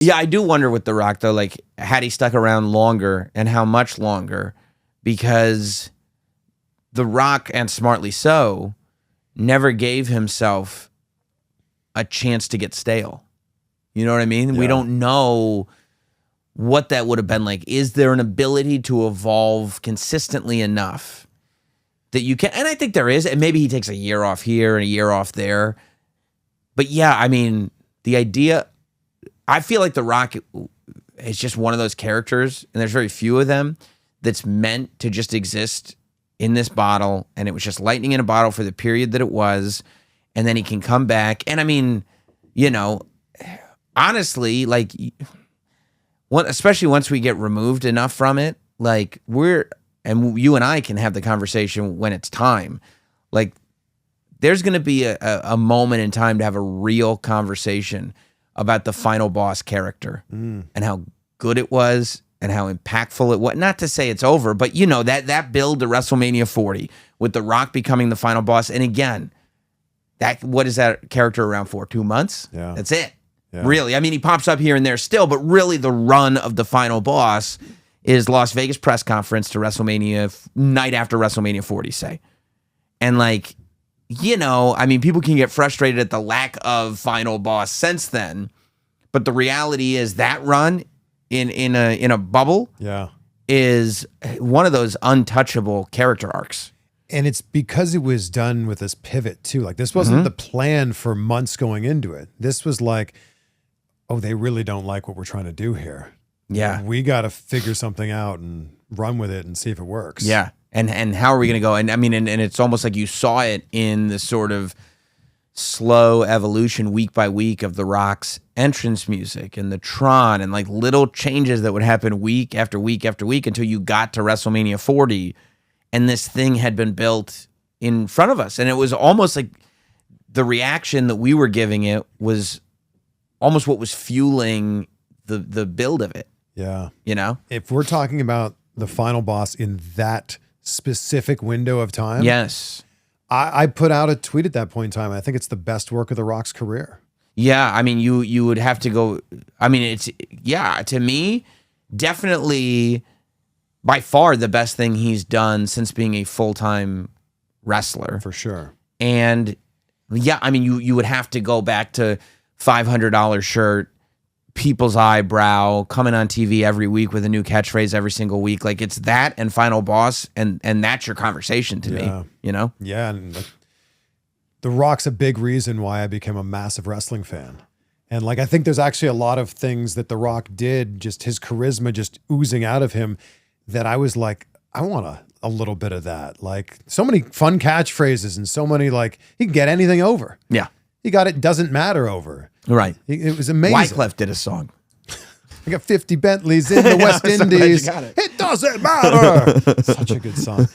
Yeah, I do wonder with The Rock, though, like, had he stuck around longer and how much longer, because The Rock, and smartly so, never gave himself a chance to get stale. You know what I mean? Yeah. We don't know what that would have been like. Is there an ability to evolve consistently enough that you can? And I think there is. And maybe he takes a year off here and a year off there. But yeah, I mean, the idea, I feel like The Rock is just one of those characters, and there's very few of them, that's meant to just exist in this bottle, and it was just lightning in a bottle for the period that it was, and then he can come back. And I mean, you know, honestly, like, especially once we get removed enough from it, like, you and I can have the conversation when it's time. Like, there's going to be a moment in time to have a real conversation about the final boss character and how good it was and how impactful it was. Not to say it's over, but you know, that build to WrestleMania 40 with The Rock becoming the final boss. And again, what is that character around for? 2 months? Yeah. That's it. Yeah. Really. I mean, he pops up here and there still, but really the run of the final boss is Las Vegas press conference to WrestleMania, night after WrestleMania 40, say. And like, you know, I mean, people can get frustrated at the lack of final boss since then, but the reality is that run in a bubble is one of those untouchable character arcs. And it's because it was done with this pivot too. Like, this wasn't the plan for months going into it. This was like, oh, they really don't like what we're trying to do here. Yeah. We got to figure something out and run with it and see if it works. Yeah. And how are we going to go? And I mean, and it's almost like you saw it in the sort of slow evolution week by week of The Rock's entrance music and the Tron and like little changes that would happen week after week after week until you got to WrestleMania 40. And this thing had been built in front of us. And it was almost like the reaction that we were giving it was almost what was fueling the build of it. Yeah. You know? If we're talking about the final boss in that specific window of time. Yes. I put out a tweet at that point in time. I think it's the best work of The Rock's career. Yeah. I mean, you would have to go. I mean, to me, definitely by far the best thing he's done since being a full-time wrestler. For sure. And yeah, I mean, you would have to go back to $500 shirt, people's eyebrow, coming on TV every week with a new catchphrase every single week. Like, it's that and final boss, and that's your conversation to me, you know? Yeah, and The Rock's a big reason why I became a massive wrestling fan. And like, I think there's actually a lot of things that The Rock did, just his charisma just oozing out of him, that I was like, I want a little bit of that. Like, so many fun catchphrases and so many, like, he can get anything over. Yeah. He got it doesn't matter over. Right. It was amazing. Wyclef did a song. I got 50 Bentleys in the West Indies. Got it. It doesn't matter. Such a good song.